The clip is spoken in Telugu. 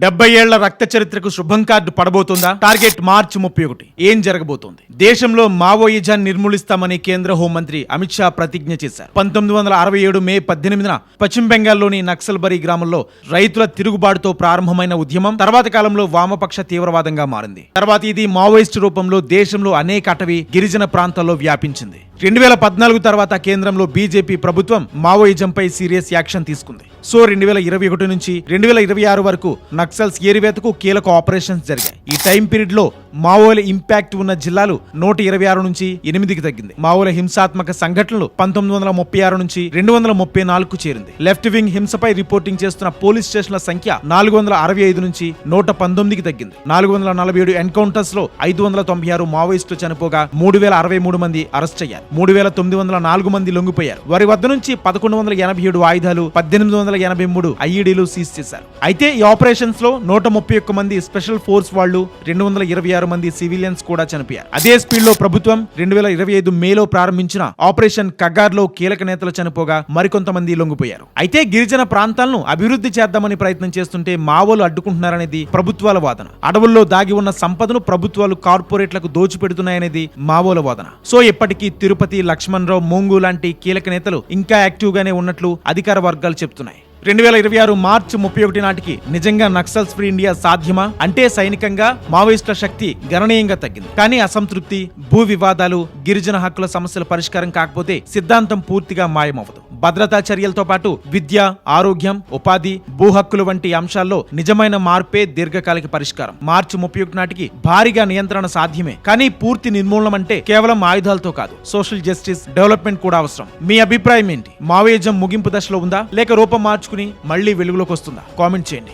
70 ఏళ్ల రక్త చరిత్రకు శుభం కార్డు పడబోతుందా? టార్గెట్ మార్చి 31. ఏం జరగబోతోంది? దేశంలో మావోయిజాన్ని నిర్మూలిస్తామని కేంద్ర హోంమంత్రి అమిత్ షా ప్రతిజ్ఞ చేశారు. 1967 మే 18న పశ్చిమ బెంగాల్లోని నక్సల్బరీ గ్రామంలో రైతుల తిరుగుబాటుతో ప్రారంభమైన ఉద్యమం తర్వాత కాలంలో వామపక్ష తీవ్రవాదంగా మారింది. తర్వాత ఇది మావోయిస్టు రూపంలో దేశంలో అనేక అటవీ, గిరిజన ప్రాంతాల్లో వ్యాపించింది. 2014 తర్వాత కేంద్రంలో బీజేపీ ప్రభుత్వం మావోయిజంపై సీరియస్ యాక్షన్ తీసుకుంది. సో 2021 నుంచి 2026 వరకు నక్సల్స్ ఏరివేతకు కీలక ఆపరేషన్స్ జరిగాయి. ఈ టైం పీరియడ్ లో మావోల ఇంపాక్ట్ ఉన్న జిల్లాలు 126 నుంచి 8కి తగ్గింది. మావోల హింసాత్మక సంఘటనలు 1936 నుంచి 234కు చేరింది. లెఫ్ట్ వింగ్ హింసపై రిపోర్టింగ్ చేస్తున్న పోలీస్ స్టేషన్ల సంఖ్య 465 నుంచి 119కి తగ్గింది. 447 ఎన్కౌంటర్స్ లో 596 మావోయిస్టులు చనిపోగా 3063 మంది అరెస్ట్ అయ్యారు. 3904 మంది లొంగిపోయారు. వారి వద్ద నుంచి 1187 ఆయుధాలు, 1883 ఐఈడీలు సీజ్ చేశారు. అయితే ఈ ఆపరేషన్స్ లో 131 మంది స్పెషల్ ఫోర్స్ వాళ్ళు, 226 మంది సివిలియన్స్ కూడా చనిపోయారు. అదే స్పీడ్ లో ప్రభుత్వం 2025 మేలో ప్రారంభించిన ఆపరేషన్ కగార్ లో కీలక నేతలు చనిపోగా మరికొంతమంది లొంగిపోయారు. అయితే గిరిజన ప్రాంతాలను అభివృద్ధి చేద్దామని ప్రయత్నం చేస్తుంటే మావోలు అడ్డుకుంటున్నారనేది ప్రభుత్వాల వాదన. అడవుల్లో దాగి ఉన్న సంపదను ప్రభుత్వాలు కార్పొరేట్లకు దోచిపెడుతున్నాయనేది మావోల వాదన. సో ఇప్పటికీ తిరుపతి, లక్ష్మణ్ రావు, మోంగు లాంటి కీలక నేతలు ఇంకా యాక్టివ్ గానే ఉన్నట్లు అధికార వర్గాలు చెప్తున్నాయి. 2026 మార్చి 31 నాటికి నిజంగా నక్సల్స్ ఫ్రీ ఇండియా సాధ్యమా అంటే సైనికంగా మావోయిస్టుల శక్తి గణనీయంగా తగ్గింది. కానీ అసంతృప్తి, భూ వివాదాలు, గిరిజన హక్కుల సమస్యల పరిష్కారం కాకపోతే సిద్ధాంతం పూర్తిగా మాయమవదు. భద్రతా చర్యలతో పాటు విద్య, ఆరోగ్యం, ఉపాధి, భూ హక్కులు వంటి అంశాల్లో నిజమైన మార్పే దీర్ఘకాలిక పరిష్కారం. మార్చి 31 నాటికి భారీగా నియంత్రణ సాధ్యమే. కానీ పూర్తి నిర్మూలన అంటే కేవలం ఆయుధాలతో కాదు, సోషల్ జస్టిస్, డెవలప్మెంట్ కూడా అవసరం. మీ అభిప్రాయం ఏంటి? మావోయిజం ముగింపు దశలో ఉందా లేక రూపం మార్చుకుని మళ్ళీ వెలుగులోకి వస్తుందా? కామెంట్ చేయండి.